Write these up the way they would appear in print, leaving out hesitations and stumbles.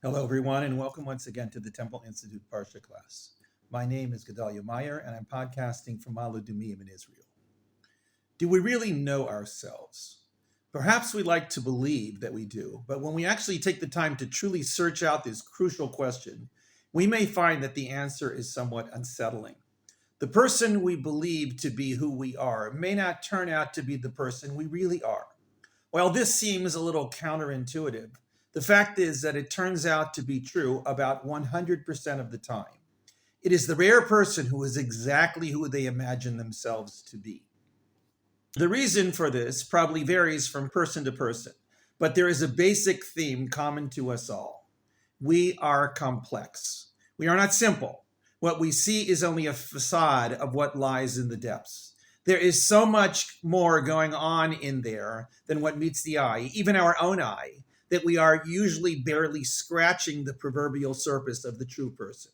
Hello, everyone, and welcome once again to the Temple Institute Parsha class. My name is Gedalia Meyer, and I'm podcasting from Malu Dumim in Israel. Do we really know ourselves? Perhaps we like to believe that we do, but when we actually take the time to truly search out this crucial question, we may find that the answer is somewhat unsettling. The person we believe to be who we are may not turn out to be the person we really are. While this seems a little counterintuitive, the fact is that it turns out to be true about 100% of the time. It is the rare person who is exactly who they imagine themselves to be. The reason for this probably varies from person to person, but there is a basic theme common to us all. We are complex. We are not simple. What we see is only a facade of what lies in the depths. There is so much more going on in there than what meets the eye, even our own eye, that we are usually barely scratching the proverbial surface of the true person.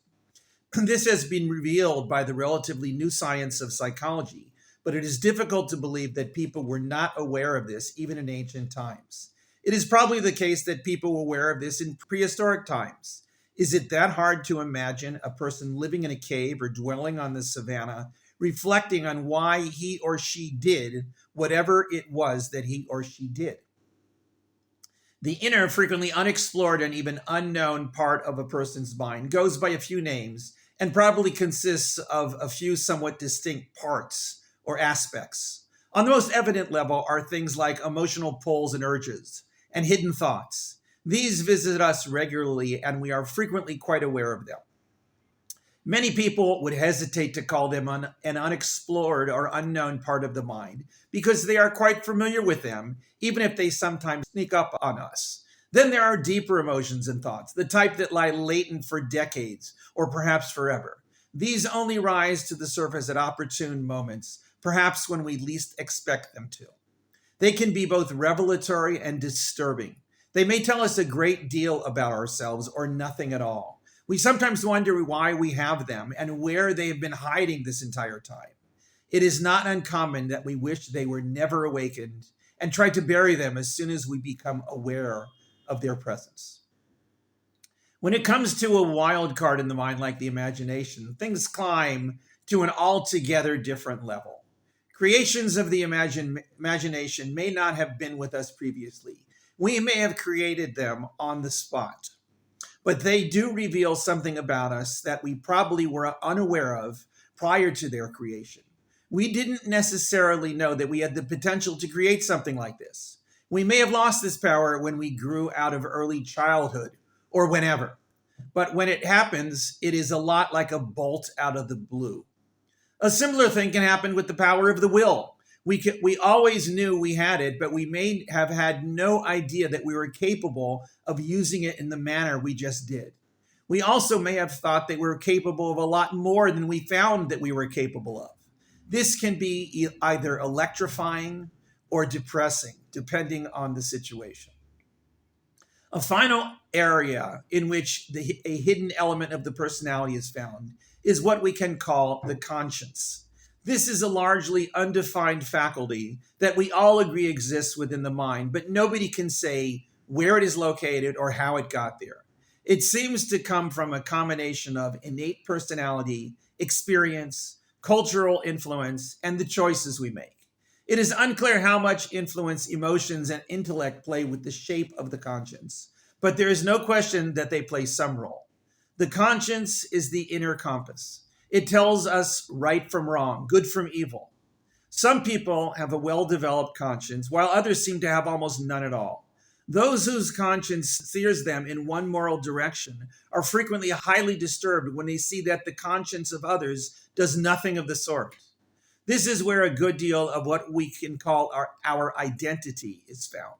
This has been revealed by the relatively new science of psychology, but it is difficult to believe that people were not aware of this even in ancient times. It is probably the case that people were aware of this in prehistoric times. Is it that hard to imagine a person living in a cave or dwelling on the savannah, reflecting on why he or she did whatever it was that he or she did? The inner, frequently unexplored and even unknown part of a person's mind goes by a few names and probably consists of a few somewhat distinct parts or aspects. On the most evident level are things like emotional pulls and urges and hidden thoughts. These visit us regularly, and we are frequently quite aware of them. Many people would hesitate to call them an unexplored or unknown part of the mind because they are quite familiar with them, even if they sometimes sneak up on us. Then there are deeper emotions and thoughts, the type that lie latent for decades or perhaps forever. These only rise to the surface at opportune moments, perhaps when we least expect them to. They can be both revelatory and disturbing. They may tell us a great deal about ourselves or nothing at all. We sometimes wonder why we have them and where they have been hiding this entire time. It is not uncommon that we wish they were never awakened and try to bury them as soon as we become aware of their presence. When it comes to a wild card in the mind like the imagination, things climb to an altogether different level. Creations of the imagination may not have been with us previously. We may have created them on the spot. But they do reveal something about us that we probably were unaware of prior to their creation. We didn't necessarily know that we had the potential to create something like this. We may have lost this power when we grew out of early childhood or whenever. But when it happens, it is a lot like a bolt out of the blue. A similar thing can happen with the power of the will. We always knew we had it, but we may have had no idea that we were capable of using it in the manner we just did. We also may have thought that we were capable of a lot more than we found that we were capable of. This can be either electrifying or depressing, depending on the situation. A final area in which a hidden element of the personality is found is what we can call the conscience. This is a largely undefined faculty that we all agree exists within the mind, but nobody can say where it is located or how it got there. It seems to come from a combination of innate personality, experience, cultural influence, and the choices we make. It is unclear how much influence emotions and intellect play with the shape of the conscience, but there is no question that they play some role. The conscience is the inner compass. It tells us right from wrong, good from evil. Some people have a well-developed conscience, while others seem to have almost none at all. Those whose conscience steers them in one moral direction are frequently highly disturbed when they see that the conscience of others does nothing of the sort. This is where a good deal of what we can call our identity is found.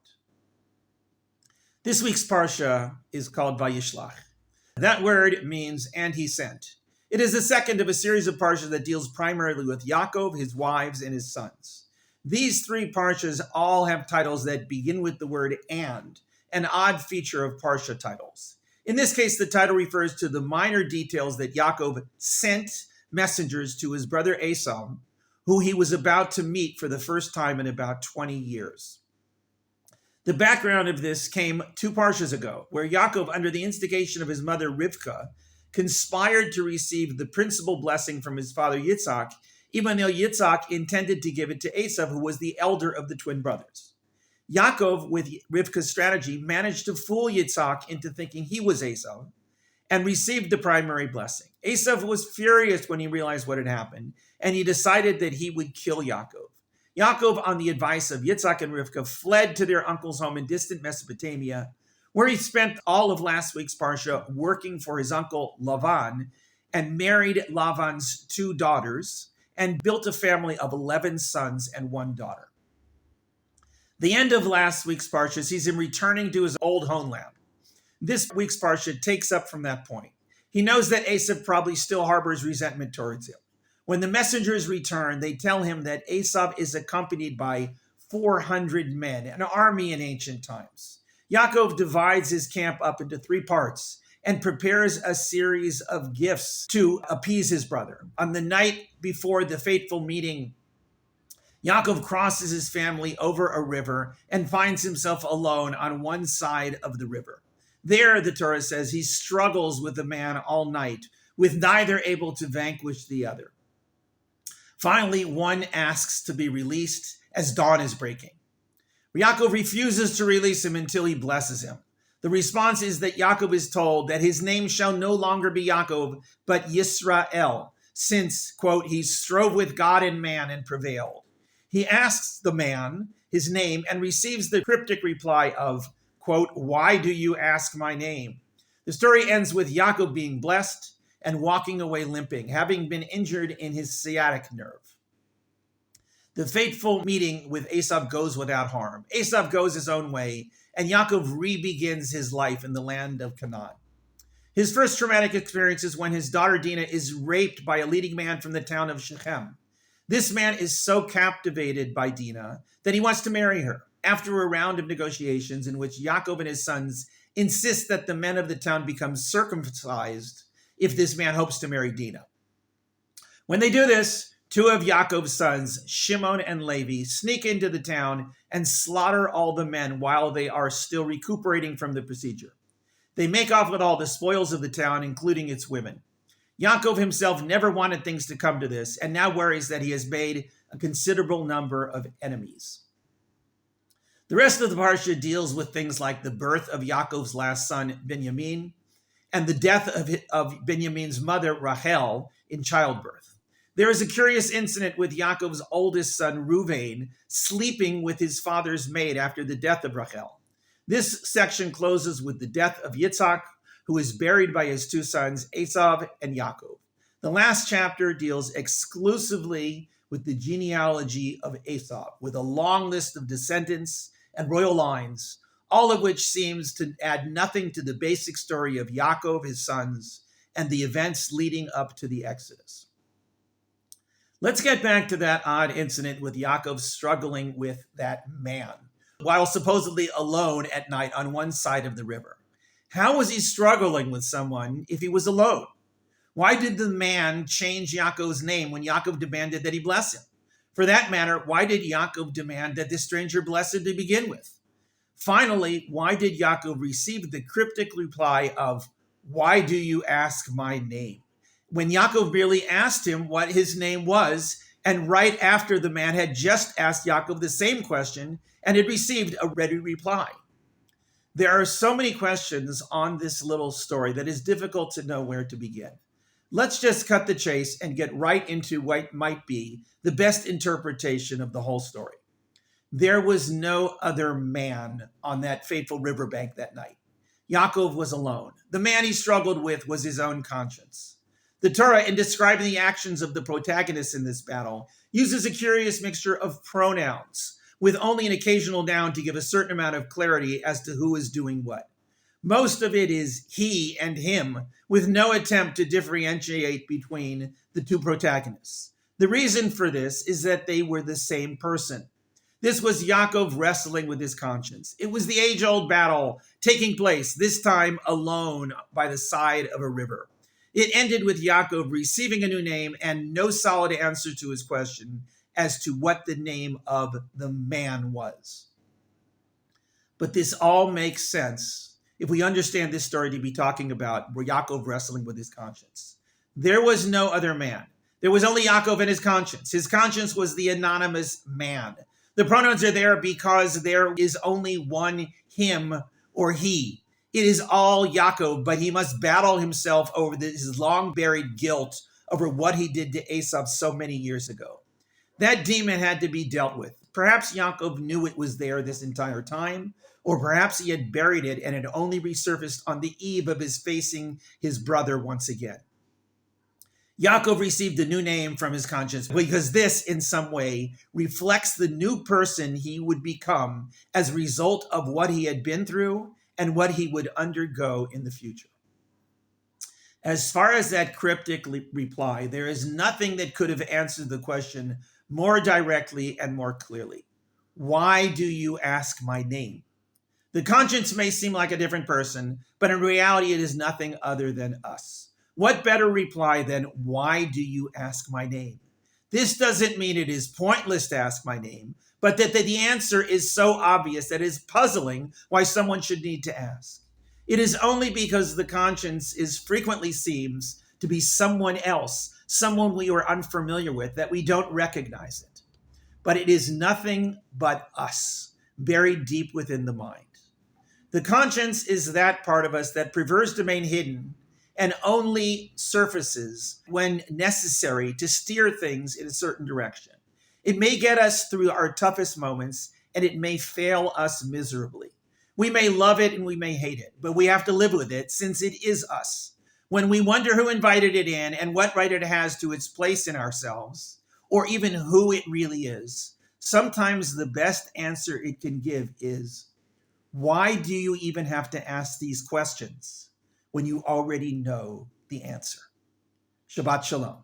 This week's Parsha is called Vayishlach. That word means, and he sent. It is the second of a series of parshas that deals primarily with Yaakov, his wives, and his sons. These three parshas all have titles that begin with the word and, an odd feature of parsha titles. In this case, the title refers to the minor details that Yaakov sent messengers to his brother Esau, who he was about to meet for the first time in about 20 years. The background of this came 2 parshas ago, where Yaakov, under the instigation of his mother Rivka, conspired to receive the principal blessing from his father Yitzhak, even though Yitzhak intended to give it to Esav, who was the elder of the twin brothers. Yaakov, with Rivka's strategy, managed to fool Yitzhak into thinking he was Esav and received the primary blessing. Esav was furious when he realized what had happened, and he decided that he would kill Yaakov. Yaakov, on the advice of Yitzhak and Rivka, fled to their uncle's home in distant Mesopotamia, where he spent all of last week's parsha working for his uncle Lavan and married Lavan's 2 daughters and built a family of 11 sons and 1 daughter. The end of last week's parsha sees him returning to his old homeland. This week's parsha takes up from that point. He knows that Esav probably still harbors resentment towards him. When the messengers return, they tell him that Esav is accompanied by 400 men, an army in ancient times. Yaakov divides his camp up into 3 parts and prepares a series of gifts to appease his brother. On the night before the fateful meeting, Yaakov crosses his family over a river and finds himself alone on one side of the river. There, the Torah says, he struggles with the man all night, with neither able to vanquish the other. Finally, one asks to be released as dawn is breaking. Yaakov refuses to release him until he blesses him. The response is that Yaakov is told that his name shall no longer be Yaakov, but Yisrael, since, quote, he strove with God and man and prevailed. He asks the man his name and receives the cryptic reply of, quote, why do you ask my name? The story ends with Yaakov being blessed and walking away limping, having been injured in his sciatic nerve. The fateful meeting with Esav goes without harm. Esav goes his own way, and Yaakov re-begins his life in the land of Canaan. His first traumatic experience is when his daughter Dinah is raped by a leading man from the town of Shechem. This man is so captivated by Dinah that he wants to marry her. After a round of negotiations in which Yaakov and his sons insist that the men of the town become circumcised if this man hopes to marry Dinah. When they do this, 2 of Yaakov's sons, Shimon and Levi, sneak into the town and slaughter all the men while they are still recuperating from the procedure. They make off with all the spoils of the town, including its women. Yaakov himself never wanted things to come to this, and now worries that he has made a considerable number of enemies. The rest of the parsha deals with things like the birth of Yaakov's last son, Binyamin, and the death of Binyamin's mother, Rachel, in childbirth. There is a curious incident with Yaakov's oldest son, Reuven, sleeping with his father's maid after the death of Rachel. This section closes with the death of Yitzhak, who is buried by his 2 sons, Esav and Yaakov. The last chapter deals exclusively with the genealogy of Esav, with a long list of descendants and royal lines, all of which seems to add nothing to the basic story of Yaakov, his sons, and the events leading up to the Exodus. Let's get back to that odd incident with Yaakov struggling with that man, while supposedly alone at night on one side of the river. How was he struggling with someone if he was alone? Why did the man change Yaakov's name when Yaakov demanded that he bless him? For that matter, why did Yaakov demand that this stranger bless him to begin with? Finally, why did Yaakov receive the cryptic reply of, why do you ask my name? When Yaakov merely asked him what his name was, and right after the man had just asked Yaakov the same question and had received a ready reply. There are so many questions on this little story that it's difficult to know where to begin. Let's just cut the chase and get right into what might be the best interpretation of the whole story. There was no other man on that fateful riverbank that night. Yaakov was alone. The man he struggled with was his own conscience. The Torah, in describing the actions of the protagonists in this battle, uses a curious mixture of pronouns, with only an occasional noun to give a certain amount of clarity as to who is doing what. Most of it is he and him, with no attempt to differentiate between the 2 protagonists. The reason for this is that they were the same person. This was Yaakov wrestling with his conscience. It was the age-old battle taking place, this time alone by the side of a river. It ended with Yaakov receiving a new name and no solid answer to his question as to what the name of the man was. But this all makes sense if we understand this story to be talking about Yaakov wrestling with his conscience. There was no other man. There was only Yaakov and his conscience. His conscience was the anonymous man. The pronouns are there because there is only one him or he. It is all Yaakov, but he must battle himself over his long-buried guilt over what he did to Esau so many years ago. That demon had to be dealt with. Perhaps Yaakov knew it was there this entire time, or perhaps he had buried it and it only resurfaced on the eve of his facing his brother once again. Yaakov received a new name from his conscience because this, in some way, reflects the new person he would become as a result of what he had been through and what he would undergo in the future. As far as that cryptic reply, there is nothing that could have answered the question more directly and more clearly. Why do you ask my name? The conscience may seem like a different person, but in reality, it is nothing other than us. What better reply than, why do you ask my name? This doesn't mean it is pointless to ask my name, but that the answer is so obvious that it is puzzling why someone should need to ask. It is only because the conscience frequently seems to be someone else, someone we are unfamiliar with, that we don't recognize it. But it is nothing but us, buried deep within the mind. The conscience is that part of us that prefers to remain hidden and only surfaces when necessary to steer things in a certain direction. It may get us through our toughest moments, and it may fail us miserably. We may love it and we may hate it, but we have to live with it since it is us. When we wonder who invited it in and what right it has to its place in ourselves, or even who it really is, sometimes the best answer it can give is, why do you even have to ask these questions when you already know the answer? Shabbat Shalom.